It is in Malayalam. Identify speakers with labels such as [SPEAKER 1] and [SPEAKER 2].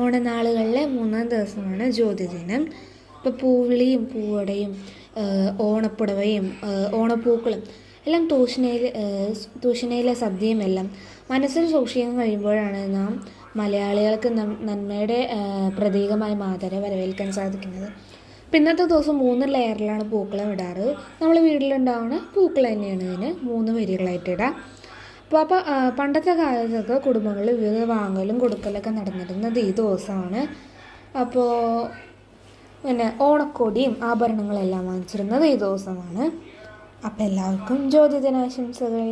[SPEAKER 1] ഓണനാളുകളിലെ മൂന്നാം ദിവസമാണ് ജ്യോതിദിനം. ഇപ്പോൾ പൂവിളിയും പൂവടയും ഓണപ്പുടവയും ഓണപ്പൂക്കളും എല്ലാം തൂഷണയിലെ സദ്യയും എല്ലാം മനസ്സിൽ സൂക്ഷിക്കാൻ കഴിയുമ്പോഴാണ് നാം മലയാളികൾക്ക് നന്മയുടെ പ്രതീകമായി മാതരെ വരവേൽക്കാൻ സാധിക്കുന്നത്. അപ്പം ഇന്നത്തെ ദിവസം 3 ലെയറിലാണ് പൂക്കളം ഇടാറ്. നമ്മൾ വീട്ടിലുണ്ടാവുന്ന പൂക്കൾ തന്നെയാണ് ഇതിന് 3 വരികളായിട്ട് ഇടുക. അപ്പോൾ പണ്ടത്തെ കാലത്തൊക്കെ കുടുംബങ്ങളിൽ വിവിധ വാങ്ങലും കൊടുക്കലൊക്കെ നടന്നിരുന്നത് ഈ ദിവസമാണ്. അപ്പോൾ പിന്നെ ഓണക്കോടിയും ആഭരണങ്ങളെല്ലാം വാങ്ങിച്ചിരുന്നത് ഈ ദിവസമാണ്. അപ്പോൾ എല്ലാവർക്കും ജ്യോതിദിനാശംസകൾ.